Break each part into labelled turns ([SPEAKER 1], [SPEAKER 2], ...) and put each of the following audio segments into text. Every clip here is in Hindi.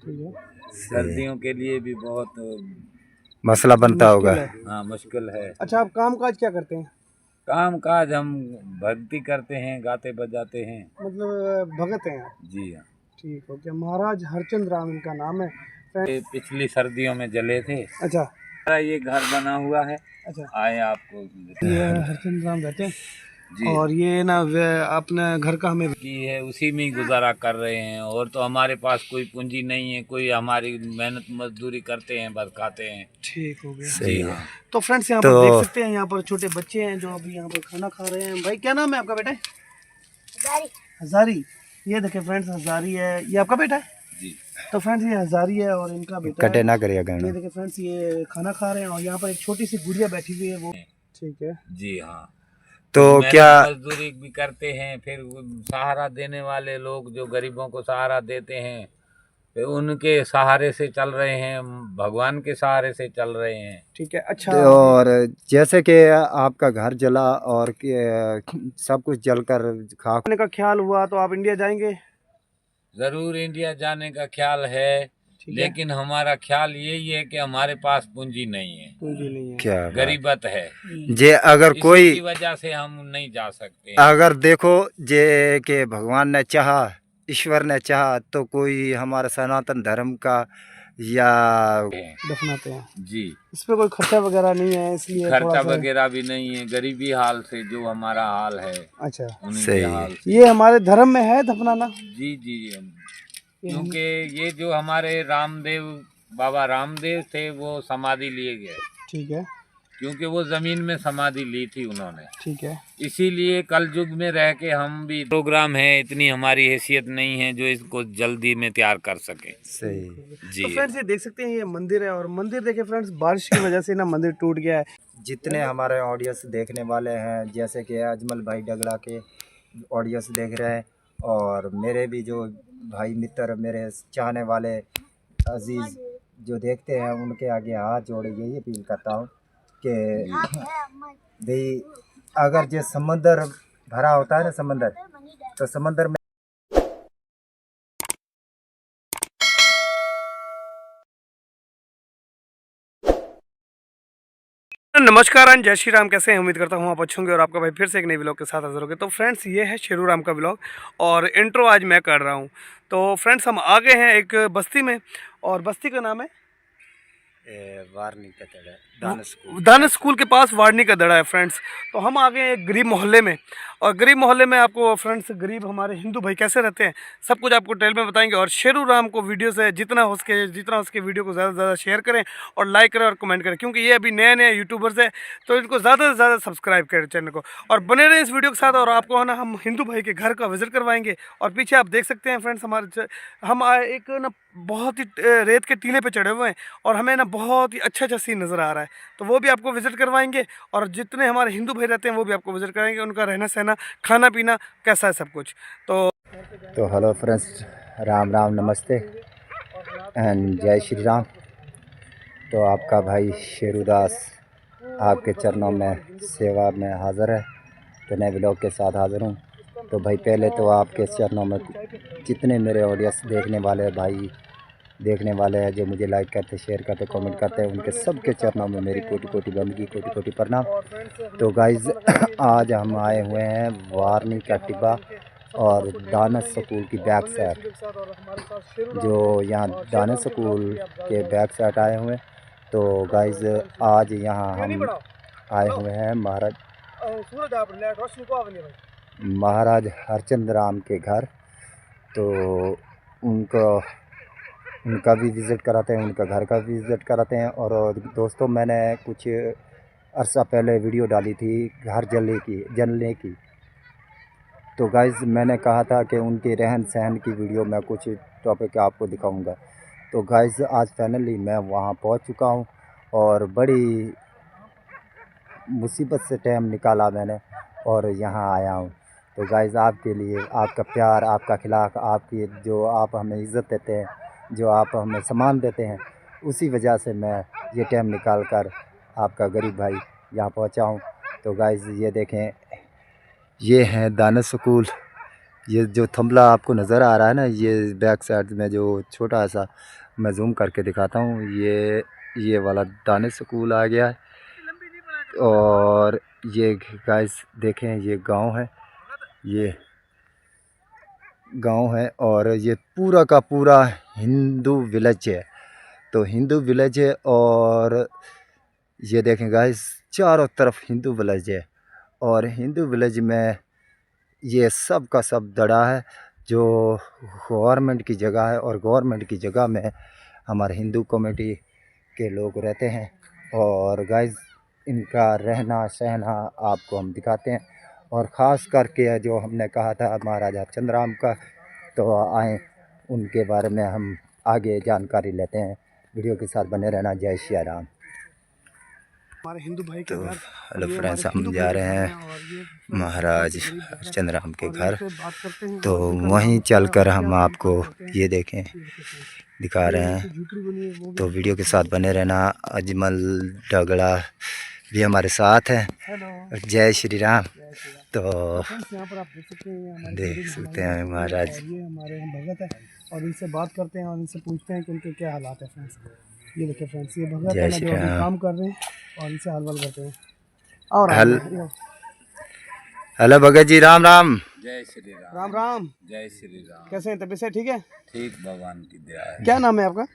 [SPEAKER 1] ठीक है।
[SPEAKER 2] सर्दियों के लिए भी बहुत
[SPEAKER 3] मसला बनता होगा।
[SPEAKER 2] हाँ मुश्किल है।
[SPEAKER 1] अच्छा, आप काम काज क्या करते हैं?
[SPEAKER 2] काम काज हम भक्ति करते हैं, गाते बजाते हैं।
[SPEAKER 1] मतलब भगत हैं आप?
[SPEAKER 2] जी हाँ।
[SPEAKER 1] ठीक हो गया। महाराज हरचंद राम इनका नाम है।
[SPEAKER 2] ये पिछली सर्दियों में जले थे।
[SPEAKER 1] अच्छा
[SPEAKER 2] हमारा ये घर बना हुआ है।
[SPEAKER 1] अच्छा,
[SPEAKER 2] आए आपको
[SPEAKER 1] ये हरचंद राम रहते हैं
[SPEAKER 2] जी।
[SPEAKER 1] और ये ना अपने घर का हमें
[SPEAKER 2] की है, उसी में ही गुजारा कर रहे हैं। और तो हमारे पास कोई पूंजी नहीं है, कोई हमारी मेहनत मजदूरी करते हैं, बस खाते हैं।
[SPEAKER 1] ठीक हो गया।
[SPEAKER 2] जी हाँ।
[SPEAKER 1] तो फ्रेंड्स यहाँ पर देख सकते हैं, यहाँ पर छोटे बच्चे हैं जो अभी यहाँ पर खाना खा रहे हैं। भाई क्या नाम है आपका बेटा? हजारी। ये देखे फ्रेंड्स, हजारी है, ये आपका बेटा है
[SPEAKER 2] जी।
[SPEAKER 1] तो फ्रेंड्स ये हजारी है और इनका बेटा
[SPEAKER 3] कटे
[SPEAKER 1] है।
[SPEAKER 3] ना करिएगा।
[SPEAKER 1] ये देखे फ्रेंड्स, ये खाना खा रहे हैं और यहाँ पर एक छोटी सी गुड़िया बैठी हुई है वो। ठीक है
[SPEAKER 2] जी हाँ।
[SPEAKER 3] तो क्या
[SPEAKER 2] मजदूरी भी करते हैं, फिर सहारा देने वाले लोग जो गरीबों को सहारा देते हैं, फिर उनके सहारे से चल रहे हैं, भगवान के सहारे से चल रहे हैं।
[SPEAKER 1] ठीक है। अच्छा,
[SPEAKER 3] और जैसे कि आपका घर जला और सब कुछ जलकर खाक
[SPEAKER 1] होने का ख्याल हुआ तो आप इंडिया जाएंगे?
[SPEAKER 2] जरूर इंडिया जाने का ख्याल है, लेकिन हमारा ख्याल यही है कि हमारे पास पूंजी नहीं है,
[SPEAKER 1] पूंजी नहीं है,
[SPEAKER 3] क्या
[SPEAKER 2] गरीबत है।
[SPEAKER 3] जे अगर कोई
[SPEAKER 2] की वजह से हम नहीं जा सकते।
[SPEAKER 3] अगर देखो जे के भगवान ने चाहा, ईश्वर ने चाहा तो कोई हमारा सनातन धर्म का या
[SPEAKER 1] दफनाते हैं
[SPEAKER 2] जी।
[SPEAKER 1] इस पे कोई खर्चा वगैरह नहीं है, इसलिए
[SPEAKER 2] खर्चा वगैरह भी नहीं है, गरीबी हाल से जो हमारा हाल है।
[SPEAKER 1] अच्छा,
[SPEAKER 2] उन्हीं के हाल से।
[SPEAKER 1] ये हमारे धर्म में है दफनाना?
[SPEAKER 2] जी जी। क्योंकि ये जो हमारे रामदेव बाबा रामदेव थे वो समाधि लिए गए।
[SPEAKER 1] ठीक है।
[SPEAKER 2] क्योंकि वो जमीन में समाधि ली थी उन्होंने।
[SPEAKER 1] ठीक है।
[SPEAKER 2] इसीलिए कल युग में रह के हम भी प्रोग्राम है, इतनी हमारी हैसियत नहीं है जो इसको जल्दी में तैयार कर सके।
[SPEAKER 3] सही
[SPEAKER 1] तो
[SPEAKER 2] जी।
[SPEAKER 1] फ्रेंड्स ये देख सकते हैं, ये मंदिर है और मंदिर देखे फ्रेंड्स, बारिश की वजह से ना मंदिर टूट गया है।
[SPEAKER 3] जितने हमारे ऑडियंस देखने वाले हैं, जैसे कि अजमल भाई डगला के ऑडियंस देख रहे हैं, और मेरे भी जो भाई मित्र, मेरे चाहने वाले अजीज़ जो देखते हैं, उनके आगे हाथ जोड़े यही अपील करता हूँ कि भाई अगर जो समंदर भरा होता है ना, समंदर, तो समंदर में
[SPEAKER 1] नमस्कार एंड जय श्री राम। कैसे हैं? उम्मीद करता हूँ आप अच्छे होंगे और आपका भाई फिर से एक नई व्लॉग के साथ हाजिर हो गए। तो फ्रेंड्स ये है शेरू राम का व्लॉग और इंट्रो आज मैं कर रहा हूँ। तो फ्रेंड्स हम आ गए हैं एक बस्ती में और बस्ती का नाम है
[SPEAKER 3] वारनी का
[SPEAKER 1] दानस स्कूल के पास वारनी का दड़ा है फ्रेंड्स। तो हम आ गए हैं एक गरीब मोहल्ले में और गरीब मोहल्ले में आपको फ्रेंड्स गरीब हमारे हिंदू भाई कैसे रहते हैं सब कुछ आपको डिटेल में बताएंगे। और शेरू राम को वीडियो से जितना हो सके वीडियो को ज़्यादा से ज़्यादा शेयर करें और लाइक करें और कमेंट करें, क्योंकि ये अभी नए नए यूट्यूबर्स हैं तो इनको ज़्यादा से ज़्यादा सब्सक्राइब करें चैनल को और बने रहें इस वीडियो के साथ। और आपको है ना हम हिंदू भाई के घर का विजिट करवाएंगे और पीछे आप देख सकते हैं फ्रेंड्स हम एक ना बहुत ही रेत के टीले पे चढ़े हुए हैं और हमें ना बहुत ही अच्छा सीन नज़र आ रहा है, तो वो भी आपको विज़िट करवाएंगे। और जितने हमारे हिंदू भाई रहते हैं वो भी आपको विज़िट कराएंगे, उनका रहना सहना खाना पीना कैसा है सब कुछ। तो
[SPEAKER 3] हेलो फ्रेंड्स, राम राम, नमस्ते एंड जय श्री राम। तो आपका भाई शेरूदास आपके चरणों में सेवा में हाज़िर है, तो नए ब्लॉग के साथ हाज़िर हूँ। तो भाई पहले तो आपके चरणों में जितने मेरे ऑडियंस देखने वाले भाई देखने वाले हैं, जो मुझे लाइक करते, शेयर करते, कमेंट करते हैं, उनके सबके चरणों में मेरी कोटि कोटि बंदगी, कोटि कोटि प्रणाम। तो गाइज़ आज हम आए हुए हैं वारनी का टिब्बा और दानस स्कूल की बैक साइड, जो यहाँ दानस स्कूल के बैक साइड आए हुए हैं। तो गाइज़ आज यहाँ हम आए हुए हैं महाराज हरचंद राम के घर। तो उनका भी विज़िट कराते हैं, उनका घर का भी विज़िट कराते हैं। और दोस्तों मैंने कुछ अरसा पहले वीडियो डाली थी घर जलने की। तो गाइज़ मैंने कहा था कि उनके रहन सहन की वीडियो मैं कुछ टॉपिक आपको दिखाऊंगा। तो गाइज़ आज फाइनली मैं वहाँ पहुँच चुका हूँ और बड़ी मुसीबत से टाइम निकाला मैंने और यहाँ आया हूँ। तो गाइज़ आपके लिए आपका प्यार, आपका खिलाफ, आपकी जो आप हमें इज़्ज़त देते हैं, जो आप हमें सम्मान देते हैं, उसी वजह से मैं ये टाइम निकाल कर आपका गरीब भाई यहाँ पहुँचा हूँ। तो गाइज़ ये देखें, ये हैं दानस स्कूल ये जो थंबला आपको नज़र आ रहा है ना, ये बैक साइड में जो छोटा सा मैं जूम करके दिखाता हूँ, ये वाला दानिश स्कूल आ गया है। और ये गाइस देखें, ये गांव है, ये गांव है और ये पूरा का पूरा हिंदू विलेज है। तो हिंदू विलेज है और ये देखें गाइस, चारों तरफ हिंदू विलेज है। और हिंदू विलेज में ये सब का सब दड़ा है जो गवर्नमेंट की जगह है, और गवर्नमेंट की जगह में हमारे हिंदू कमेटी के लोग रहते हैं। और गाइस इनका रहना सहना आपको हम दिखाते हैं, और ख़ास करके जो हमने कहा था महाराजा चंद्राम का, तो आए उनके बारे में हम आगे जानकारी लेते हैं। वीडियो के साथ बने रहना। जय श्री राम।
[SPEAKER 1] हमारे हिंदू भाई के
[SPEAKER 3] तो
[SPEAKER 1] घर,
[SPEAKER 3] हेलो फ्रेंड्स, हम जा रहे हैं महाराज चंद्राम के घर। तो वहीं चलकर हम आपको ये देखें दिखा रहे हैं। तो वीडियो के साथ बने रहना। अजमल डगड़ा भी हमारे साथ हैं। जय श्री राम। तो
[SPEAKER 1] यहाँ पर आप
[SPEAKER 3] देख सकते हैं महाराज,
[SPEAKER 1] ये हमारे भगत है और इनसे बात करते हैं और इनसे पूछते हैं कि उनके क्या हालात है फ्रेंड्स। ये देखिए फ्रेंड्स, ये भगत है जो अभी काम कर रहे हैं और इनसे हलवल करते हैं। और
[SPEAKER 3] हेलो भगत जी, राम राम।
[SPEAKER 2] जय श्री राम।
[SPEAKER 1] राम राम।
[SPEAKER 2] जय श्री राम।
[SPEAKER 1] कैसे हैं, तबीयत से ठीक है?
[SPEAKER 2] ठीक, भगवान की दया है।
[SPEAKER 1] क्या नाम है आपका?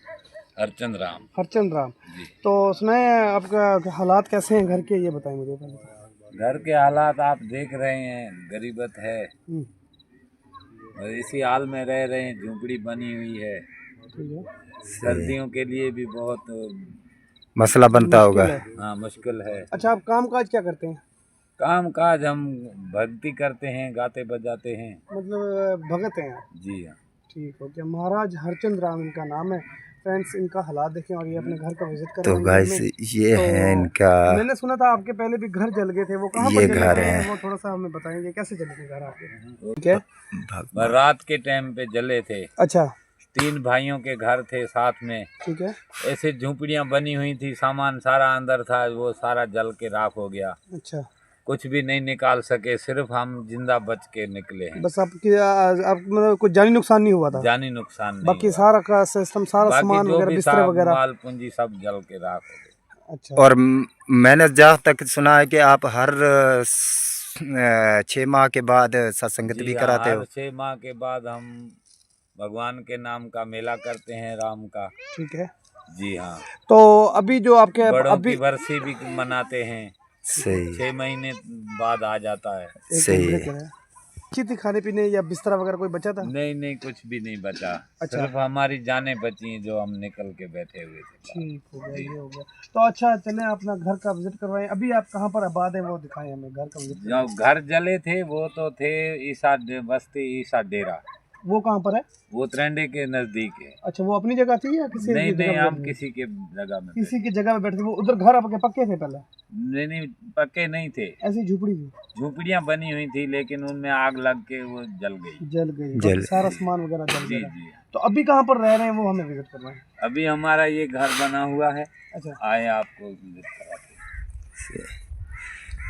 [SPEAKER 2] हरचंद राम।
[SPEAKER 1] हरचंद राम
[SPEAKER 2] जी।
[SPEAKER 1] तो सुनाए, आपका हालात कैसे हैं घर के, ये बताएं मुझे पहले।
[SPEAKER 2] घर के हालात आप देख रहे हैं, गरीबत है और इसी हाल में रह रहे हैं। झोंपड़ी बनी हुई है,
[SPEAKER 1] ठीक है।
[SPEAKER 2] सर्दियों के लिए भी बहुत
[SPEAKER 3] मसला बनता होगा।
[SPEAKER 2] हाँ, मुश्किल है।
[SPEAKER 1] अच्छा, आप काम काज क्या करते हैं?
[SPEAKER 2] काम काज हम भक्ति करते हैं, गाते बजाते हैं।
[SPEAKER 1] मतलब भगत हैं आप?
[SPEAKER 2] जी हाँ।
[SPEAKER 1] ठीक हो गया। महाराज हरचंद राम इनका नाम है फ्रेंड्स। इनका हालात देखें और ये अपने घर का विजिट कर
[SPEAKER 3] तो
[SPEAKER 1] रहे हैं।
[SPEAKER 3] गाइस ये है इनका,
[SPEAKER 1] मैंने सुना था आपके पहले भी घर जल गए थे, वो कहाँ
[SPEAKER 3] ये
[SPEAKER 1] पर जले
[SPEAKER 3] घर
[SPEAKER 1] थे?
[SPEAKER 3] है।
[SPEAKER 1] वो थोड़ा सा हमें बताएंगे कैसे जले थे घर आपके? ठीक है।
[SPEAKER 2] रात के टाइम पे जले थे।
[SPEAKER 1] अच्छा।
[SPEAKER 2] 3 भाइयों के घर थे साथ में।
[SPEAKER 1] ठीक है।
[SPEAKER 2] ऐसे झोंपड़ियां बनी हुई थी, सामान सारा अंदर था, वो सारा जल के राख हो गया।
[SPEAKER 1] अच्छा।
[SPEAKER 2] कुछ भी नहीं निकाल सके, सिर्फ हम जिंदा बच के निकले हैं।
[SPEAKER 1] बस आपकी आप मतलब कुछ जानी नुकसान नहीं हुआ था?
[SPEAKER 2] जानी नुकसान नहीं
[SPEAKER 1] बाकी
[SPEAKER 2] हुआ।
[SPEAKER 1] सारा का सिस्टम, सारा
[SPEAKER 2] बाकी
[SPEAKER 1] सामान
[SPEAKER 2] जो
[SPEAKER 1] वगैरह,
[SPEAKER 2] भी
[SPEAKER 1] बिस्तर वगैरह,
[SPEAKER 2] माल पूंजी सब जल के राख हो गए।
[SPEAKER 1] अच्छा।
[SPEAKER 3] और मैंने जहाँ तक सुना है कि आप हर 6 माह के बाद सत्संगत
[SPEAKER 2] जी
[SPEAKER 3] भी
[SPEAKER 2] हाँ,
[SPEAKER 3] कराते हो।
[SPEAKER 2] हर 6 माह के बाद हम भगवान के नाम का मेला करते हैं, राम का।
[SPEAKER 1] ठीक है।
[SPEAKER 2] जी हाँ।
[SPEAKER 1] तो अभी जो आपके
[SPEAKER 2] बड़ों
[SPEAKER 1] अभी
[SPEAKER 2] की बरसी भी मनाते हैं।
[SPEAKER 3] सही
[SPEAKER 2] 6 महीने बाद आ जाता है।
[SPEAKER 3] सही है।
[SPEAKER 1] अच्छी थी खाने पीने या बिस्तरा वगैरह कोई बचा था?
[SPEAKER 2] नहीं नहीं, कुछ भी नहीं बचा।
[SPEAKER 1] अच्छा।
[SPEAKER 2] सिर्फ हमारी जानें बची हैं जो हम निकल के बैठे हुए थे।
[SPEAKER 1] ठीक हो गया, ये हो गया। तो अच्छा, चलें अपना घर का विजिट करवाएं। अभी आप कहाँ पर आबाद है वो दिखाएं हमें, घर का विजिट।
[SPEAKER 2] जो घर जले थे वो तो थे ईसा बस्ती, ईसा डेरा।
[SPEAKER 1] वो कहाँ पर है?
[SPEAKER 2] वो त्रेंडे के नजदीक है।
[SPEAKER 1] अच्छा, वो अपनी जगह थी या किसी
[SPEAKER 2] नहीं
[SPEAKER 1] की जगह
[SPEAKER 2] नहीं,
[SPEAKER 1] पे
[SPEAKER 2] हम
[SPEAKER 1] बैठे थे?
[SPEAKER 2] किसी के जगह में
[SPEAKER 1] किसी की जगह में बैठे थे। वो उधर घर आपके पक्के थे पहले?
[SPEAKER 2] नहीं नहीं, पक्के नहीं थे,
[SPEAKER 1] ऐसी झुपड़ी थी?
[SPEAKER 2] झोपड़ियां बनी हुई थी, लेकिन उनमें आग लग के वो जल गई।
[SPEAKER 1] जल गई, सारा सामान वगैरह जल
[SPEAKER 2] जी
[SPEAKER 1] गया।
[SPEAKER 2] जी।
[SPEAKER 1] तो अभी कहाँ पर रह रहे हैं वो हमें विजिट करवाएं।
[SPEAKER 2] अभी हमारा ये घर बना हुआ है।
[SPEAKER 1] अच्छा।
[SPEAKER 2] आए आपको विजिट कराते हैं।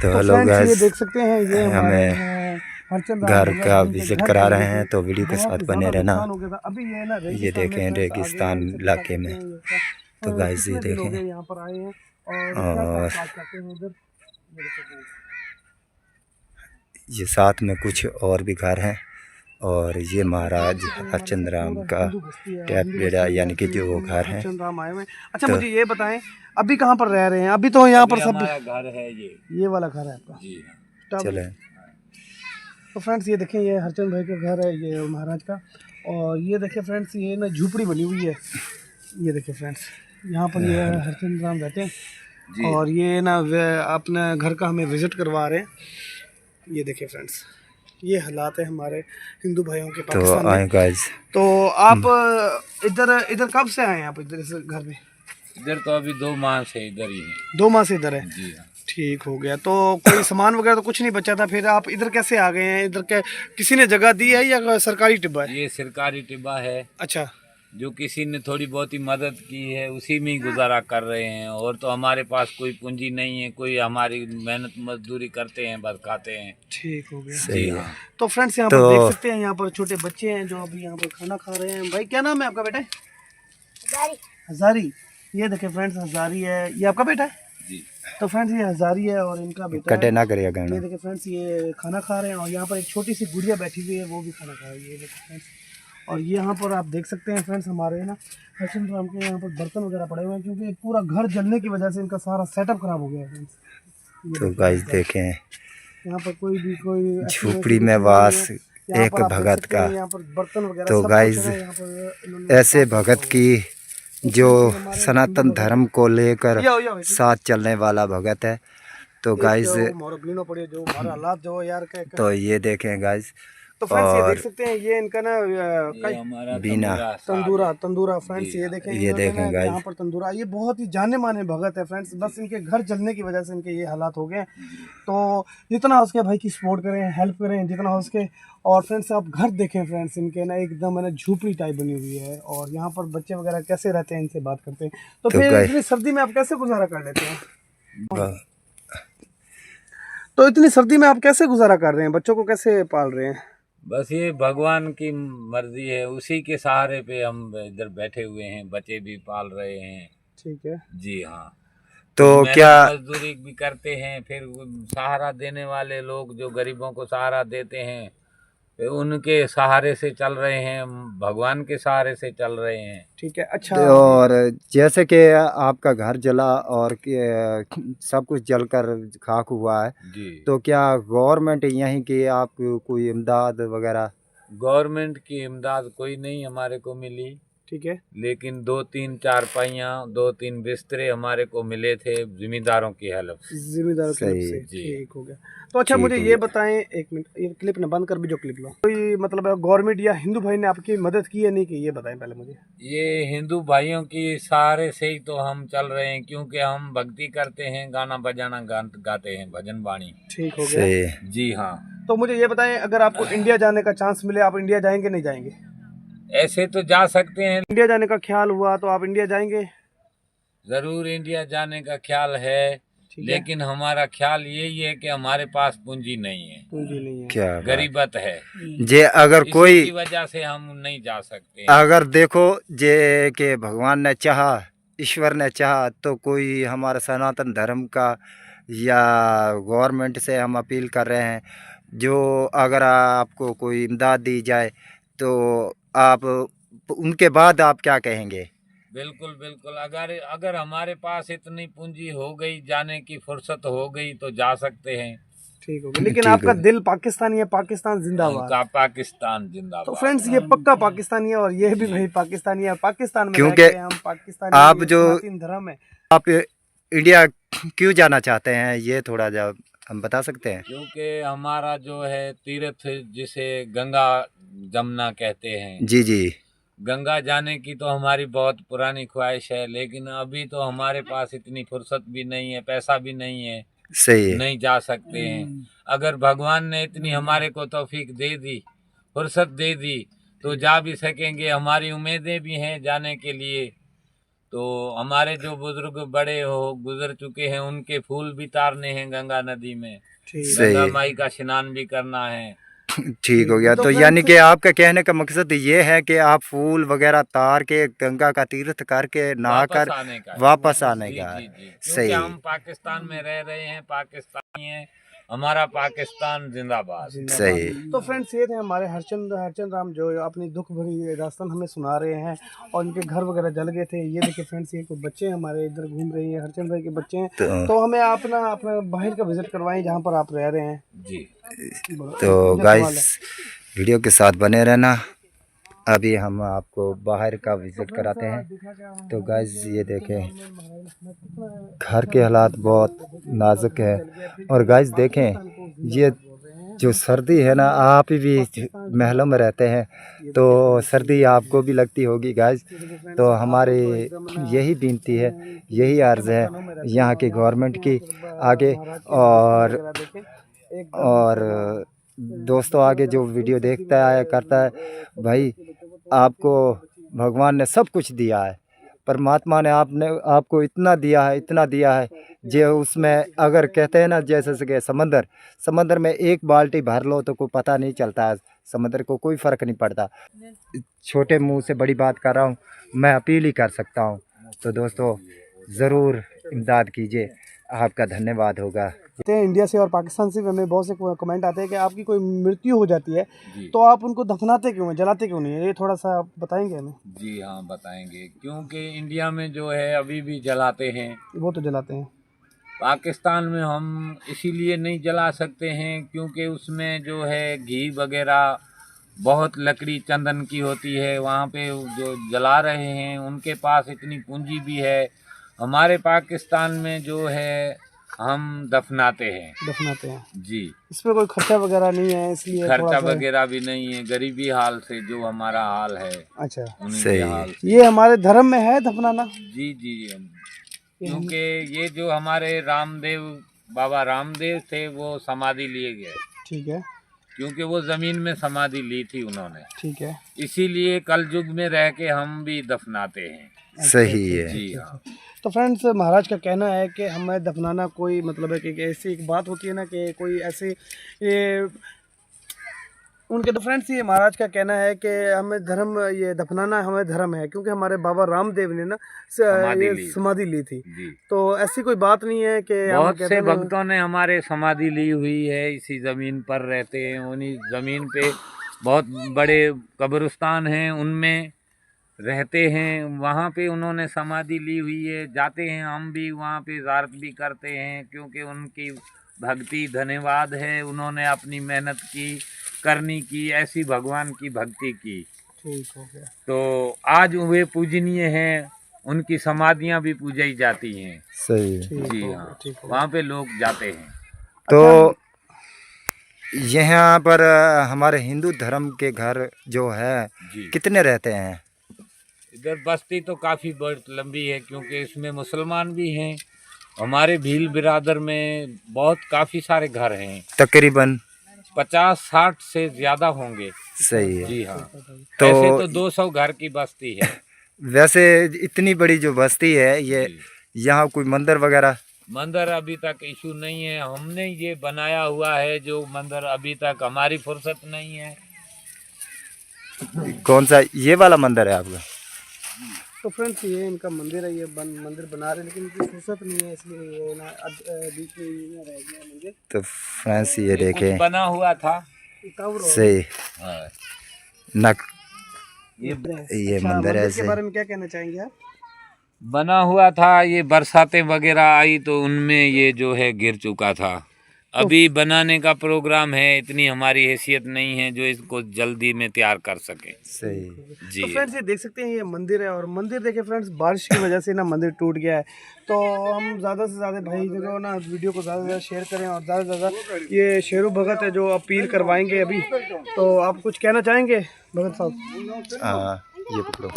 [SPEAKER 3] तो
[SPEAKER 1] तो
[SPEAKER 3] हेलो
[SPEAKER 1] फ्रेंड्स, ये
[SPEAKER 3] गाइस,
[SPEAKER 1] देख सकते हैं, ये हमारे
[SPEAKER 3] हमें
[SPEAKER 1] हरचंद
[SPEAKER 3] घर
[SPEAKER 1] राम
[SPEAKER 3] का
[SPEAKER 1] जिनके
[SPEAKER 3] विजिट
[SPEAKER 1] घर
[SPEAKER 3] करा
[SPEAKER 1] जले
[SPEAKER 3] रहे
[SPEAKER 1] थे।
[SPEAKER 3] हैं। तो वीडियो के
[SPEAKER 1] बहुत
[SPEAKER 3] साथ
[SPEAKER 1] ही
[SPEAKER 3] बने
[SPEAKER 1] ज्यादा
[SPEAKER 3] रहना।
[SPEAKER 1] नुकसान हो गया था। अभी ये ना
[SPEAKER 3] ये देखें रेगिस्तान इलाके में। तो गाइस ये देखें,
[SPEAKER 1] यहाँ पर आए हैं और
[SPEAKER 3] और
[SPEAKER 1] करते हैं उधर।
[SPEAKER 3] ये साथ में कुछ और भी घर हैं। और ये महाराज हरचंद राम का टैप डेरा यानी कि जो वो घर है।
[SPEAKER 1] हरचंद राम आए हुए। अच्छा, मुझे ये बताएं, अभी कहाँ पर रह रहे हैं? अभी तो यहाँ पर सब,
[SPEAKER 2] हमारा घर है ये
[SPEAKER 1] वाला घर है आपका?
[SPEAKER 2] जी हाँ।
[SPEAKER 3] चले।
[SPEAKER 1] तो फ्रेंड्स, ये देखें, ये हरचंद भाई का घर है, ये महाराज का। और ये देखें फ्रेंड्स, ये ना झुपड़ी बनी हुई है। ये देखें फ्रेंड्स, यहाँ पर ये हरचंद राम रहते हैं और ये ना अपने घर का हमें विजिट करवा रहे हैं। ये देखें फ्रेंड्स, ये हालात है हमारे हिंदू भाइयों के
[SPEAKER 3] तो
[SPEAKER 1] पाकिस्तान
[SPEAKER 3] आए
[SPEAKER 1] में।
[SPEAKER 3] गाइस,
[SPEAKER 1] तो आप इधर कब से आए हैं? आप इधर इस घर में?
[SPEAKER 2] इधर तो अभी 2 माह से इधर ही है।
[SPEAKER 1] 2 माह से इधर है?
[SPEAKER 2] जी हाँ।
[SPEAKER 1] ठीक हो गया। तो कोई सामान वगैरह तो कुछ नहीं बचा था, फिर आप इधर कैसे आ गए हैं? इधर के किसी ने जगह दी है या सरकारी टिब्बा है?
[SPEAKER 2] ये सरकारी टिब्बा है।
[SPEAKER 1] अच्छा।
[SPEAKER 2] जो किसी ने थोड़ी बहुत ही मदद की है उसी में ही गुजारा कर रहे हैं। और तो हमारे पास कोई पूंजी नहीं है, कोई हमारी मेहनत मजदूरी करते हैं, बस खाते हैं।
[SPEAKER 1] ठीक हो गया।
[SPEAKER 3] सही
[SPEAKER 2] जी
[SPEAKER 3] है।
[SPEAKER 2] हाँ।
[SPEAKER 1] तो फ्रेंड्स यहाँ
[SPEAKER 3] तो
[SPEAKER 1] पर देख सकते हैं, यहाँ पर छोटे बच्चे हैं जो अभी यहाँ पर खाना खा रहे हैं। भाई क्या नाम है आपका बेटा? हजारी। ये देखें फ्रेंड्स, हजारी है, ये आपका बेटा है?
[SPEAKER 2] जी।
[SPEAKER 1] तो फ्रेंड्स ये हजारी है और इनका बेटा
[SPEAKER 3] कटे
[SPEAKER 1] है।
[SPEAKER 3] ना करिएगा
[SPEAKER 1] ये
[SPEAKER 3] गाना।
[SPEAKER 1] देखिए फ्रेंड्स, ये खाना खा रहे हैं और यहाँ पर एक छोटी सी गुड़िया बैठी हुई है, वो भी खाना खा रही है। ये देखिए फ्रेंड्स, और ये यहाँ पर आप देख सकते हैं फ्रेंड्स, हमारे ना हर्षन राम के यहाँ पर बर्तन वगैरह पड़े हुए हैं, क्योंकि पूरा घर जलने की वजह से इनका सारा सेटअप खराब हो गया है फ्रेंड्स।
[SPEAKER 3] तो गाइस देखें,
[SPEAKER 1] यहाँ पर कोई
[SPEAKER 3] झोपड़ी में वास एक भगत का।
[SPEAKER 1] यहाँ पर बर्तन वगैरह
[SPEAKER 3] तो
[SPEAKER 1] सब कुछ
[SPEAKER 3] गाइस
[SPEAKER 1] है यहाँ पर इन्होंने
[SPEAKER 3] ऐसे भगत की जो सनातन धर्म को लेकर
[SPEAKER 1] यो, यो,
[SPEAKER 3] साथ चलने वाला भगत है। तो गाइस
[SPEAKER 1] जो हमारा बीनो पड़े, जो हमारा हालात जो यार
[SPEAKER 3] तो ये देखें गाइस,
[SPEAKER 1] तो फ्रेंड्स ये
[SPEAKER 3] और
[SPEAKER 1] देख सकते हैं, ये इनका ना
[SPEAKER 2] ये हमारा
[SPEAKER 3] बीना
[SPEAKER 1] तंदूरा फ्रेंड्स, ये देखें,
[SPEAKER 3] ये
[SPEAKER 1] इन्होंने
[SPEAKER 3] देखें
[SPEAKER 1] ना
[SPEAKER 3] गाइस।
[SPEAKER 1] यहाँ पर तंदूरा, ये बहुत ही जाने माने भगत है फ्रेंड्स। बस इनके घर जलने की वजह से इनके ये हालात हो गए। तो जितना हो सके भाई की सपोर्ट करें, हेल्प करें जितना हो सके। और फ्रेंड्स आप घर देखें फ्रेंड्स, इनके ना एकदम है ना झोपड़ी टाइप बनी हुई है, और यहाँ पर बच्चे वगैरह कैसे रहते हैं, इनसे बात करते हैं। तो फिर
[SPEAKER 3] गाइस-
[SPEAKER 1] इतनी सर्दी में आप कैसे गुजारा कर लेते हैं? तो इतनी सर्दी में आप कैसे गुजारा कर रहे हैं, बच्चों को कैसे पाल रहे हैं?
[SPEAKER 2] बस ये भगवान की मर्जी है, उसी के सहारे पे हम इधर बैठे हुए हैं, बच्चे भी पाल रहे हैं।
[SPEAKER 1] ठीक है।
[SPEAKER 2] जी हाँ।
[SPEAKER 3] तो
[SPEAKER 2] मेहनत
[SPEAKER 3] क्या
[SPEAKER 2] मजदूरी भी करते हैं, फिर वो सहारा देने वाले लोग जो गरीबों को सहारा देते हैं, फिर उनके सहारे से चल रहे हैं, भगवान के सहारे से चल रहे हैं।
[SPEAKER 1] ठीक है। अच्छा,
[SPEAKER 3] और जैसे कि आपका घर जला और सब कुछ जलकर खाक हुआ है,
[SPEAKER 2] जी।
[SPEAKER 3] तो क्या गवर्नमेंट यहीं की आपको कोई इमदाद वगैरह?
[SPEAKER 2] गवर्नमेंट की इमदाद कोई नहीं हमारे को मिली,
[SPEAKER 1] ठीक है।
[SPEAKER 2] लेकिन 2-3 चारपाइयाँ, 2-3 बिस्तरे हमारे को मिले थे जिम्मेदारों की हेल्प से।
[SPEAKER 1] जिम्मेदारों की तरफ से।
[SPEAKER 2] जी।
[SPEAKER 1] ठीक हो गया। तो अच्छा
[SPEAKER 3] ठीक
[SPEAKER 1] मुझे
[SPEAKER 3] हो
[SPEAKER 1] ये
[SPEAKER 3] गया।
[SPEAKER 1] बताएं, एक मिनट, ये क्लिप ने बंद कर भी, जो क्लिप लो, कोई मतलब गवर्नमेंट या हिंदू भाई ने आपकी मदद की है नहीं की, ये बताएं पहले मुझे।
[SPEAKER 2] ये हिंदू भाइयों की सहारे से ही तो हम चल रहे हैं, क्योंकि हम भक्ति करते हैं, गाना बजाना गाते हैं, भजन वाणी।
[SPEAKER 1] ठीक हो गया।
[SPEAKER 3] सही।
[SPEAKER 2] जी हाँ।
[SPEAKER 1] तो मुझे ये बताएं, अगर आपको इंडिया जाने का चांस मिले, आप इंडिया जाएंगे नहीं जाएंगे?
[SPEAKER 2] ऐसे तो जा सकते हैं,
[SPEAKER 1] इंडिया जाने का ख्याल हुआ तो आप इंडिया जाएंगे?
[SPEAKER 2] जरूर इंडिया जाने का ख्याल है, लेकिन हमारा ख्याल यही है कि हमारे पास पूंजी नहीं है,
[SPEAKER 1] पूंजी नहीं है।
[SPEAKER 3] क्या बात।
[SPEAKER 2] गरीबत है,
[SPEAKER 3] जे अगर
[SPEAKER 2] इसी
[SPEAKER 3] कोई
[SPEAKER 2] की वजह से हम नहीं जा सकते।
[SPEAKER 3] अगर देखो जे के भगवान ने चाहा, ईश्वर ने चाहा, तो कोई हमारा सनातन धर्म का या गवर्नमेंट से हम अपील कर रहे हैं, जो अगर आपको कोई इमदाद दी जाए तो आप उनके बाद आप क्या कहेंगे?
[SPEAKER 2] बिल्कुल बिल्कुल, अगर हमारे पास इतनी पूंजी हो गई, जाने की फुर्सत हो गई तो जा सकते हैं।
[SPEAKER 1] ठीक हो गया। लेकिन
[SPEAKER 3] ठीक
[SPEAKER 1] आपका
[SPEAKER 3] है।
[SPEAKER 1] दिल पाकिस्तानी है, पाकिस्तान जिंदाबाद।
[SPEAKER 2] उनका पाकिस्तान जिंदाबाद।
[SPEAKER 1] तो फ्रेंड्स ये पक्का पाकिस्तानी है और ये भी भाई पाकिस्तानी है। पाकिस्तान में
[SPEAKER 3] क्योंकि
[SPEAKER 1] रह के हम पाकिस्तानी,
[SPEAKER 3] आप जो
[SPEAKER 1] सनातन धर्म है।
[SPEAKER 3] आप इंडिया क्यों जाना चाहते हैं, ये थोड़ा जा हम बता सकते हैं?
[SPEAKER 2] क्योंकि हमारा जो है तीर्थ, जिसे गंगा जमुना कहते हैं,
[SPEAKER 3] जी जी।
[SPEAKER 2] गंगा जाने की तो हमारी बहुत पुरानी ख्वाहिश है, लेकिन अभी तो हमारे पास इतनी फुर्सत भी नहीं है, पैसा भी नहीं है,
[SPEAKER 3] सही है।
[SPEAKER 2] नहीं जा सकते हैं। अगर भगवान ने इतनी हमारे को तौफीक दे दी, फुर्सत दे दी, तो जा भी सकेंगे। हमारी उम्मीदें भी हैं जाने के लिए। तो हमारे जो बुजुर्ग बड़े हो गुजर चुके हैं, उनके फूल भी तारने हैं गंगा नदी में,
[SPEAKER 3] सही।
[SPEAKER 2] गंगा माई का स्नान भी करना है।
[SPEAKER 3] ठीक हो गया। तो यानी कि आपका कहने का मकसद ये है कि आप फूल वगैरह तार के गंगा का तीर्थ करके नहाकर वापस आने का है।
[SPEAKER 2] क्योंकि
[SPEAKER 3] सही।
[SPEAKER 2] हम पाकिस्तान में रह रहे हैं, पाकिस्तानी हैं, हमारा पाकिस्तान जिंदाबाद।
[SPEAKER 3] सही।
[SPEAKER 1] तो फ्रेंड्स ये थे हमारे हरचंद राम, जो अपनी दुख भरी दास्तान हमें सुना रहे हैं, और इनके घर वगैरह जल गए थे। ये देखिए फ्रेंड्स, ये कुछ बच्चे हमारे इधर घूम रहे हैं, हरचंद भाई के बच्चे हैं। तो हमें अपना बाहर का विजिट करवाएं जहाँ पर आप रह रहे हैं
[SPEAKER 2] जी।
[SPEAKER 3] तो गाइस वीडियो के साथ बने रहना। अभी हम आपको बाहर का विजिट कराते हैं। तो गाइस ये देखें, घर के हालात बहुत नाजुक है। और गाइस देखें, ये जो सर्दी है ना, आप भी महलों में रहते हैं तो सर्दी आपको भी लगती होगी गाइस। तो हमारी यही विनती है, यही अर्ज़ है यहाँ की गवर्नमेंट की आगे, और दोस्तों आगे जो वीडियो देखता है करता है, भाई आपको भगवान ने सब कुछ दिया है, परमात्मा ने आपको इतना दिया है जो उसमें अगर कहते हैं ना जैसे कि समंदर में एक बाल्टी भर लो तो कोई पता नहीं चलता है, समंदर को कोई फ़र्क नहीं पड़ता। छोटे मुंह से बड़ी बात कर रहा हूँ, मैं अपील ही कर सकता हूँ। तो दोस्तों ज़रूर इमदाद कीजिए, आपका धन्यवाद होगा।
[SPEAKER 1] इंडिया से और पाकिस्तान से भी हमें बहुत से कमेंट आते हैं कि आपकी कोई मृत्यु हो जाती है तो आप उनको दफनाते क्यों हैं, जलाते क्यों नहीं है, ये थोड़ा सा आप बताएंगे हमें।
[SPEAKER 2] जी हाँ बताएंगे, क्योंकि इंडिया में जो है अभी भी जलाते हैं,
[SPEAKER 1] वो तो जलाते हैं।
[SPEAKER 2] पाकिस्तान में हम इसीलिए नहीं जला सकते हैं क्योंकि उसमें जो है घी वगैरह बहुत लकड़ी चंदन की होती है, वहाँ पे जो जला रहे हैं उनके पास इतनी पूंजी भी है। हमारे पाकिस्तान में जो है हम दफनाते हैं जी।
[SPEAKER 1] इसमें कोई खर्चा वगैरह नहीं है, इसलिए
[SPEAKER 2] खर्चा वगैरह भी नहीं है, गरीबी हाल से जो हमारा हाल है,
[SPEAKER 1] अच्छा
[SPEAKER 2] उन्हीं के हाल से।
[SPEAKER 1] ये हमारे धर्म में है दफनाना।
[SPEAKER 2] जी जी, क्योंकि ये जो हमारे बाबा रामदेव थे वो समाधि लिए गए,
[SPEAKER 1] ठीक है,
[SPEAKER 2] क्योंकि वो जमीन में समाधि ली थी उन्होंने,
[SPEAKER 1] ठीक है,
[SPEAKER 2] इसीलिए कल युग में रह के हम भी दफनाते हैं।
[SPEAKER 3] सही है
[SPEAKER 2] जी हाँ।
[SPEAKER 1] तो फ्रेंड्स महाराज का कहना है कि हमें दफनाना कोई मतलब है कि ऐसी एक बात होती है ना कि कोई ऐसे ये उनके, तो फ्रेंड्स ये महाराज का कहना है कि हमें धर्म, ये दफनाना हमें धर्म है, क्योंकि हमारे बाबा रामदेव ने ना समाधि ली थी। तो ऐसी कोई बात नहीं है कि
[SPEAKER 2] बहुत से भक्तों ने हमारे समाधि ली हुई है, इसी ज़मीन पर रहते हैं, उन्हीं ज़मीन पे बहुत बड़े कब्रिस्तान हैं, उनमें रहते हैं, वहाँ पे उन्होंने समाधि ली हुई है। जाते हैं हम भी वहाँ पे, ज़ियारत भी करते हैं, क्योंकि उनकी भक्ति, धन्यवाद है, उन्होंने अपनी मेहनत की, करनी की, ऐसी भगवान की भक्ति की।
[SPEAKER 1] ठीक हो गया।
[SPEAKER 2] तो आज वे पूजनीय हैं, उनकी समाधियाँ भी पूजाई जाती हैं।
[SPEAKER 3] सही
[SPEAKER 2] जी हाँ, वहाँ पे लोग जाते हैं।
[SPEAKER 3] तो यहाँ पर हमारे हिंदू धर्म के घर जो है कितने रहते हैं?
[SPEAKER 2] इधर बस्ती तो काफ़ी बड़ी लंबी है, क्योंकि इसमें मुसलमान भी हैं। हमारे भील बिरादर में बहुत काफ़ी सारे घर हैं,
[SPEAKER 3] तकरीबन
[SPEAKER 2] 50-60 से ज़्यादा होंगे।
[SPEAKER 3] सही है
[SPEAKER 2] जी हाँ।
[SPEAKER 3] तो
[SPEAKER 2] ऐसे तो 200 घर की बस्ती है।
[SPEAKER 3] वैसे इतनी बड़ी जो बस्ती है ये, यहाँ कोई मंदिर वगैरह?
[SPEAKER 2] मंदिर अभी तक इशू नहीं है, हमने ये बनाया हुआ है जो मंदिर, अभी तक हमारी फुर्सत नहीं है।
[SPEAKER 3] कौन सा, ये वाला मंदिर है आपका?
[SPEAKER 1] तो फ्रेंड्स ये इनका मंदिर है, ये मंदिर बना रहे, लेकिन इनकी फुर्सत नहीं है, इसलिए ये ना बीच में रह गया मंदिर।
[SPEAKER 3] तो फ्रेंड्स ये देखें,
[SPEAKER 2] बना हुआ था
[SPEAKER 3] सही ना, ये मंदिर है।
[SPEAKER 1] के बारे में क्या कहना चाहेंगे आप?
[SPEAKER 2] बना हुआ था, ये बरसातें वगैरह आई तो उनमें ये जो है गिर चुका था। अभी बनाने का प्रोग्राम है, इतनी हमारी हैसियत नहीं है जो इसको जल्दी में तैयार कर सके।
[SPEAKER 3] सही
[SPEAKER 2] जी।
[SPEAKER 1] तो फ्रेंड्स ये देख सकते हैं, ये मंदिर है, और मंदिर देखिए फ्रेंड्स, बारिश की वजह से ना मंदिर टूट गया है। तो हम ज़्यादा से ज़्यादा भाई जो ना वीडियो को ज़्यादा से ज़्यादा शेयर करें, और ज़्यादा से ज़्यादा ये शेरू भगत है जो अपील करवाएंगे अभी। तो आप कुछ कहना चाहेंगे भगत साहब?
[SPEAKER 3] हाँ, ये पकड़ो।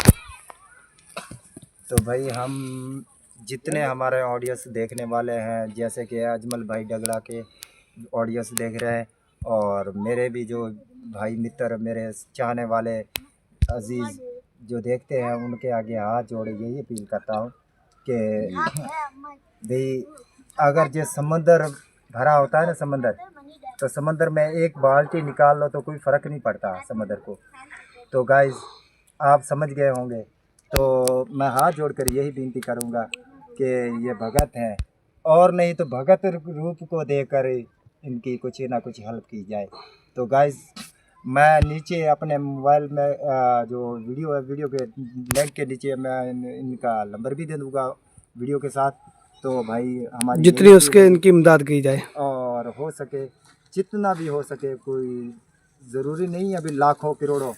[SPEAKER 3] तो भाई हम जितने हमारे ऑडियंस देखने वाले हैं, जैसे कि अजमल भाई डगड़ा के ऑडियंस देख रहे हैं, और मेरे भी जो भाई मित्र, मेरे चाहने वाले अजीज़ जो देखते हैं, उनके आगे हाथ जोड़े यही अपील करता हूँ कि भाई अगर जो समंदर भरा होता है ना समंदर, तो समंदर में एक बाल्टी निकाल लो तो कोई फ़र्क नहीं पड़ता समंदर को। तो गाइस आप समझ गए होंगे, तो मैं हाथ जोड़कर यही विनती करूँगा कि ये भगत हैं, और नहीं तो भगत रूप को देकर इनकी कुछ ना कुछ हेल्प की जाए। तो गाइस मैं नीचे अपने मोबाइल में जो वीडियो है, वीडियो के लिंक के नीचे मैं इनका नंबर भी दे दूँगा वीडियो के साथ। तो भाई हमारी
[SPEAKER 1] जितनी उसके इनकी इमदाद की जाए,
[SPEAKER 3] और हो सके जितना भी हो सके, कोई ज़रूरी नहीं अभी लाखों करोड़ों,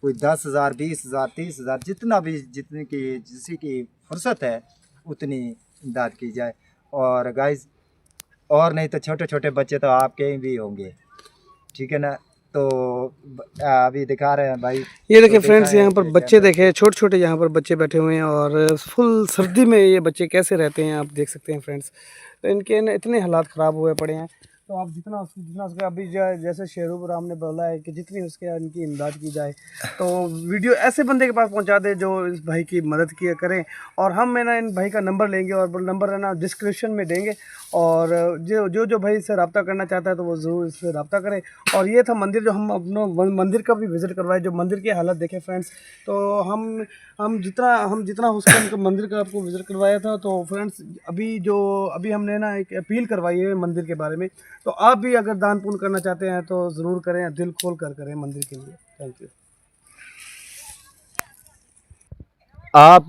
[SPEAKER 3] कोई 10,000 20,000 30,000 जितना भी, जितनी की जिसी की फुर्सत है उतनी इमदाद की जाए। और गाइस और नहीं तो छोटे छोटे बच्चे तो आपके भी होंगे, ठीक है ना। तो अभी दिखा रहे हैं भाई,
[SPEAKER 1] ये देखिए फ्रेंड्स, यहाँ पर बच्चे देखे, छोटे छोटे यहाँ पर बच्चे बैठे हुए हैं, और फुल सर्दी में ये बच्चे कैसे रहते हैं आप देख सकते हैं फ्रेंड्स। तो इनके इतने हालात ख़राब हुए पड़े हैं। तो आप जितना उसके अभी जैसे शेरू राम ने बोला है कि जितनी उसके इनकी इमदाद की जाए, तो वीडियो ऐसे बंदे के पास पहुंचा दे जो इस भाई की मदद किया करें। और हम है ना इन भाई का नंबर लेंगे और नंबर है ना डिस्क्रिप्शन में देंगे, और जो भाई इससे रब्ता करना चाहता है तो वो ज़रूर इससे रब्ता करें। और ये था मंदिर, जो हम अपना मंदिर का भी विज़िट करवाए, जो मंदिर की हालत देखें फ्रेंड्स। तो हम जितना हो सके उनके मंदिर का आपको विज़िट करवाया था। तो फ्रेंड्स अभी हमने ना एक अपील करवाई है मंदिर के बारे में, तो आप भी अगर दान पुण्य करना चाहते हैं तो ज़रूर करें, दिल खोल कर करें मंदिर के लिए। Thank you.
[SPEAKER 3] आप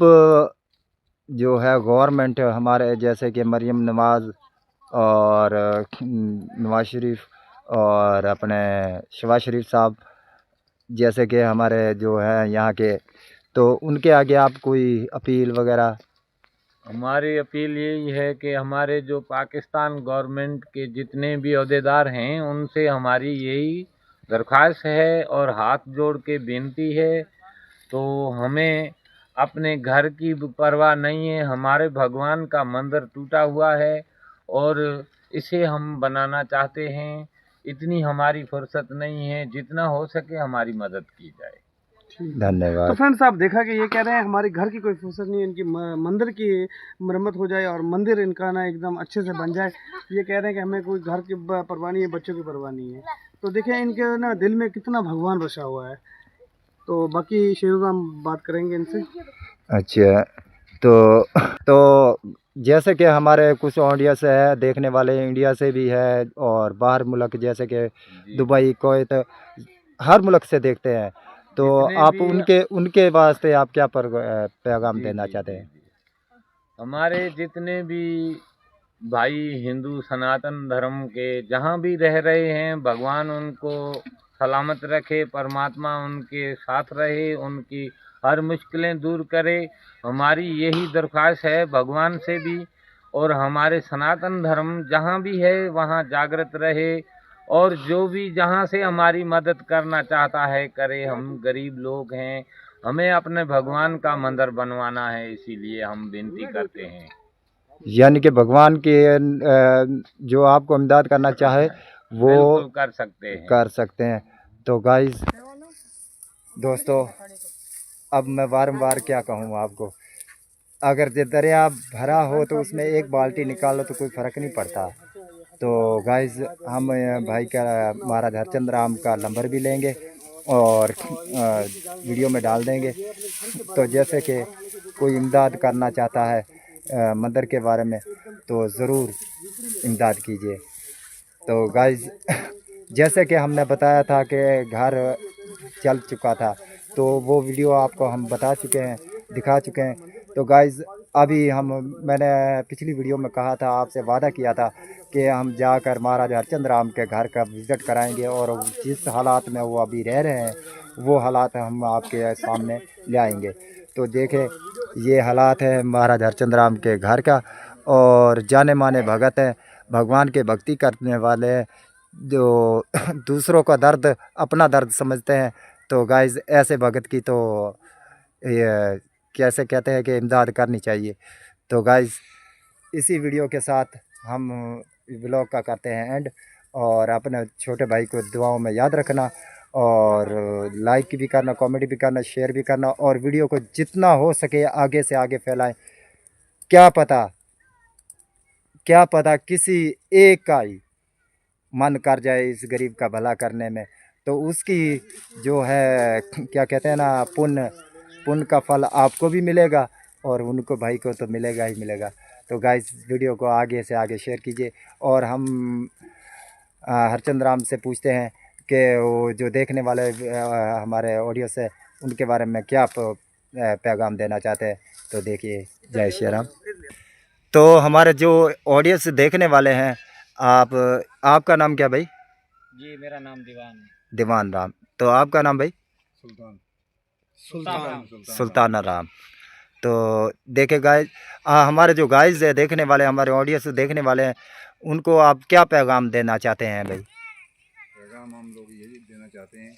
[SPEAKER 3] जो है गवर्नमेंट हमारे जैसे कि मरियम नवाज़ और नवाज शरीफ और अपने शहबाज शरीफ साहब जैसे कि हमारे जो है यहाँ के, तो उनके आगे आप कोई अपील वगैरह?
[SPEAKER 2] हमारी अपील यही है कि हमारे जो पाकिस्तान गवर्नमेंट के जितने भी अहदेदार हैं उनसे हमारी यही दरख्वास्त है और हाथ जोड़ के विनती है। तो हमें अपने घर की परवाह नहीं है, हमारे भगवान का मंदिर टूटा हुआ है और इसे हम बनाना चाहते हैं। इतनी हमारी फुर्सत नहीं है, जितना हो सके हमारी मदद की जाए।
[SPEAKER 1] तो
[SPEAKER 3] धन्यवाद।
[SPEAKER 1] फ्रेंड्स आप देखा कि ये कह रहे हैं हमारे घर की कोई फुर्सत नहीं है, इनकी मंदिर की मरम्मत हो जाए और मंदिर इनका ना एकदम अच्छे से बन जाए। ये कह रहे हैं कि हमें कोई घर की परवाह नहीं है, बच्चों की परवाह नहीं है। तो देखें इनके ना दिल में कितना भगवान बसा हुआ है। तो बाकी शेरू राम बात करेंगे इनसे।
[SPEAKER 3] अच्छा, तो जैसे कि हमारे कुछ ऑडियंस है देखने वाले इंडिया से भी है और बाहर मुल्क जैसे कि दुबई, कुवैत, हर मुल्क से देखते हैं, तो
[SPEAKER 2] जितने
[SPEAKER 3] आप
[SPEAKER 2] भी
[SPEAKER 3] उनके वास्ते आप क्या पैगाम देना चाहते हैं?
[SPEAKER 2] हमारे जितने भी भाई हिंदू सनातन धर्म के जहाँ भी रह रहे हैं, भगवान उनको सलामत रखे, परमात्मा उनके साथ रहे, उनकी हर मुश्किलें दूर करे। हमारी यही दरख्वास्त है भगवान से भी, और हमारे सनातन धर्म जहाँ भी है वहाँ जागृत रहे, और जो भी जहाँ से हमारी मदद करना चाहता है करे। हम गरीब लोग हैं, हमें अपने भगवान का मंदिर बनवाना है, इसीलिए हम विनती करते हैं।
[SPEAKER 3] यानी कि भगवान के जो आपको इमदाद करना चाहे वो
[SPEAKER 2] बिल्कुल कर सकते हैं।
[SPEAKER 3] तो गाइस दोस्तों, अब मैं बारंबार क्या कहूँ आपको, अगर ये दरिया भरा हो तो उसमें एक बाल्टी निकालो तो कोई फ़र्क नहीं पड़ता। तो गाइस हम भाई का महाराज हरचंद राम का नंबर भी लेंगे और वीडियो में डाल देंगे। तो जैसे कि कोई इमदाद करना चाहता है मंदिर के बारे में तो ज़रूर इमदाद कीजिए। तो गाइस जैसे कि हमने बताया था कि घर चल चुका था, तो वो वीडियो आपको हम बता चुके हैं, दिखा चुके हैं। तो गाइस अभी मैंने पिछली वीडियो में कहा था, आपसे वादा किया था कि हम जाकर महाराज हरचंद राम के घर का विज़िट कराएंगे और जिस हालात में वो अभी रह रहे हैं वो हालात हम आपके सामने ले आएंगे। तो देखें ये हालात है महाराज हरचंद राम के घर का, और जाने माने भगत हैं, भगवान के भक्ति करने वाले हैं, जो दूसरों का दर्द अपना दर्द समझते हैं। तो गाइस ऐसे भगत की तो ये कैसे कहते हैं कि इमदाद करनी चाहिए। तो गाइस इसी वीडियो के साथ हम व्लॉग का करते हैं एंड, और अपने छोटे भाई को दुआओं में याद रखना और लाइक भी करना, कमेंट भी करना, शेयर भी करना, और वीडियो को जितना हो सके आगे से आगे फैलाएं। क्या पता किसी एक का ही मन कर जाए इस गरीब का भला करने में, तो उसकी जो है क्या कहते हैं ना, पुण्य का फल आपको भी मिलेगा और उनको भाई को तो मिलेगा ही मिलेगा। तो गाइस वीडियो को आगे से आगे शेयर कीजिए, और हम हरचंद राम से पूछते हैं कि वो जो देखने वाले हमारे ऑडियो से उनके बारे में क्या पैगाम देना चाहते हैं। तो देखिए, जय श्री राम। तो हमारे जो ऑडियंस देखने वाले हैं, आपका नाम क्या भाई?
[SPEAKER 2] जी मेरा नाम दीवान है।
[SPEAKER 3] दीवान राम। तो आपका नाम भाई? सुल्तान राम। तो देखे गाइस, हमारे जो गाइस है देखने वाले, हमारे ऑडियंस देखने वाले हैं, उनको आप क्या पैगाम देना चाहते हैं भाई?
[SPEAKER 4] पैगाम हम लोग ये देना चाहते हैं,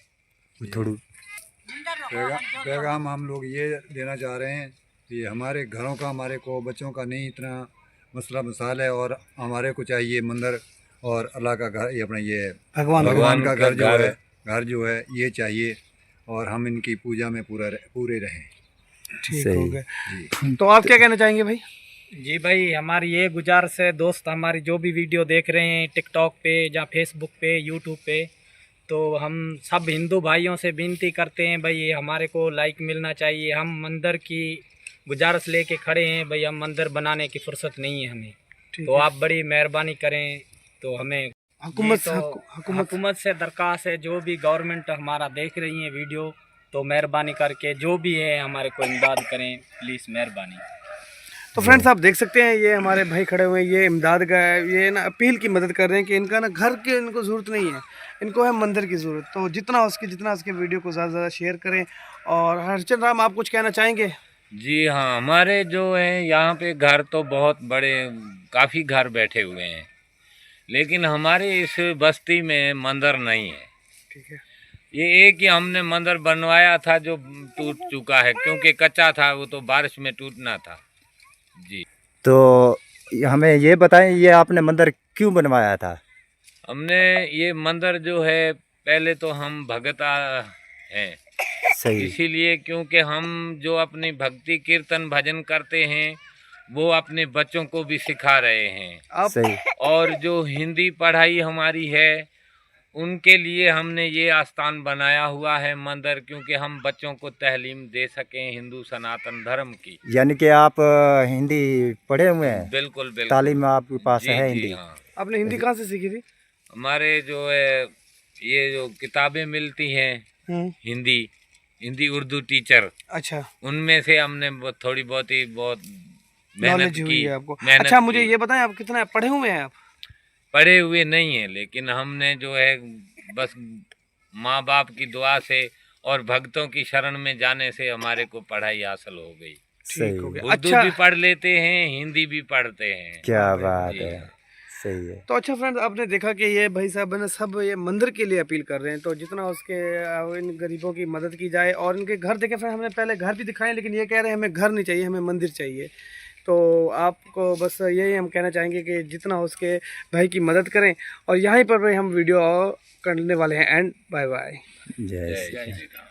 [SPEAKER 4] पैगाम हम लोग ये देना चाह रहे हैं कि हमारे घरों का, हमारे को बच्चों का नहीं इतना मसला मसाल है, और हमारे को चाहिए मंदिर, और अल्लाह का घर, ये अपना ये
[SPEAKER 1] भगवान
[SPEAKER 4] भगवान का
[SPEAKER 2] का
[SPEAKER 4] घर
[SPEAKER 2] घर
[SPEAKER 4] घर जो है ये चाहिए, और हम इनकी पूजा में पूरे रहें।
[SPEAKER 1] ठीक
[SPEAKER 3] सही।
[SPEAKER 1] हो गए। तो आप क्या कहना चाहेंगे भाई?
[SPEAKER 5] जी भाई, हमारी ये गुजारिश है, दोस्त हमारी जो भी वीडियो देख रहे हैं टिकटॉक पे या फेसबुक पे, यूट्यूब पे, तो हम सब हिंदू भाइयों से विनती करते हैं भाई, ये हमारे को लाइक मिलना चाहिए। हम मंदिर की गुजारिश लेके खड़े हैं भाई, हम मंदिर बनाने की फुर्सत नहीं है हमें, तो आप बड़ी मेहरबानी करें। तो हमें
[SPEAKER 1] हुकूमत
[SPEAKER 5] ये तो हुकूमत से दरख्वास्त है, जो भी गवर्नमेंट हमारा देख रही है वीडियो, तो मेहरबानी करके जो भी है हमारे को इमदाद करें, प्लीज़ मेहरबानी।
[SPEAKER 1] तो फ्रेंड्स आप देख सकते हैं ये हमारे भाई खड़े हुए हैं, ये इमदाद का है, ये ना अपील की मदद कर रहे हैं कि इनका ना घर की इनको ज़रूरत नहीं है, इनको है मंदिर की ज़रूरत। तो जितना उसके वीडियो को ज़्यादा से ज़्यादा शेयर करें। और हरचंद राम, आप कुछ कहना चाहेंगे?
[SPEAKER 2] जी हाँ, हमारे जो है यहाँ पे घर तो बहुत बड़े, काफ़ी घर बैठे हुए हैं, लेकिन हमारे इस बस्ती में मंदिर नहीं है।
[SPEAKER 1] ठीक है।
[SPEAKER 2] ये एक ही हमने मंदिर बनवाया था जो टूट चुका है, क्योंकि कच्चा था, वो तो बारिश में टूटना था। जी।
[SPEAKER 3] तो हमें ये बताएं, ये आपने मंदिर क्यों बनवाया था?
[SPEAKER 2] हमने ये मंदिर जो है, पहले तो हम भगता हैं,
[SPEAKER 3] सही।
[SPEAKER 2] इसीलिए क्योंकि हम जो अपनी भक्ति कीर्तन भजन करते हैं वो अपने बच्चों को भी सिखा रहे हैं।
[SPEAKER 1] आप
[SPEAKER 3] सही।
[SPEAKER 2] और जो हिंदी पढ़ाई हमारी है उनके लिए हमने ये आस्थान बनाया हुआ है मंदिर, क्योंकि हम बच्चों को तालीम दे सकें हिंदू सनातन धर्म की।
[SPEAKER 3] यानी कि आप हिंदी पढ़े हुए हैं?
[SPEAKER 2] बिल्कुल बिल्कुल।
[SPEAKER 3] तालीम आपके पास
[SPEAKER 2] जी,
[SPEAKER 3] है
[SPEAKER 2] जी,
[SPEAKER 3] हिंदी?
[SPEAKER 2] हाँ।
[SPEAKER 1] आपने हिंदी कहाँ से सीखी थी?
[SPEAKER 2] हमारे जो है ये जो किताबें मिलती हैं हिंदी हिंदी उर्दू टीचर,
[SPEAKER 1] अच्छा,
[SPEAKER 2] उनमें से हमने थोड़ी बहुत मेहनत
[SPEAKER 1] नॉलेज हुई
[SPEAKER 2] की।
[SPEAKER 1] है आपको।
[SPEAKER 2] मेहनत
[SPEAKER 1] अच्छा, मुझे
[SPEAKER 2] की।
[SPEAKER 1] ये बताएं आप कितना पढ़े हुए हैं आप?
[SPEAKER 2] पढ़े हुए नहीं हैं, लेकिन हमने जो है बस माँ बाप की दुआ से और भक्तों की शरण में जाने से हमारे को पढ़ाई हासिल हो गई।
[SPEAKER 3] सही।
[SPEAKER 1] ठीक हो गया।
[SPEAKER 2] उर्दू
[SPEAKER 1] अच्छा,
[SPEAKER 2] भी पढ़ लेते हैं, हिंदी भी पढ़ते हैं।
[SPEAKER 3] क्या बात
[SPEAKER 2] जी।
[SPEAKER 3] है, सही है।
[SPEAKER 1] तो अच्छा फ्रेंड्स, आपने देखा कि ये भाई साहब ने सब ये मंदिर के लिए अपील कर रहे हैं, तो जितना उसके इन गरीबों की मदद की जाए। और इनके घर देखे फ्रेंड, हमने पहले घर भी दिखाए, लेकिन ये कह रहे हैं हमें घर नहीं चाहिए, हमें मंदिर चाहिए। तो आपको बस यही हम कहना चाहेंगे कि जितना हो उसके भाई की मदद करें। और यहीं पर भाई हम वीडियो करने वाले हैं एंड। Bye bye.
[SPEAKER 3] जय
[SPEAKER 2] जय
[SPEAKER 3] श्री राम।
[SPEAKER 2] श्री राम।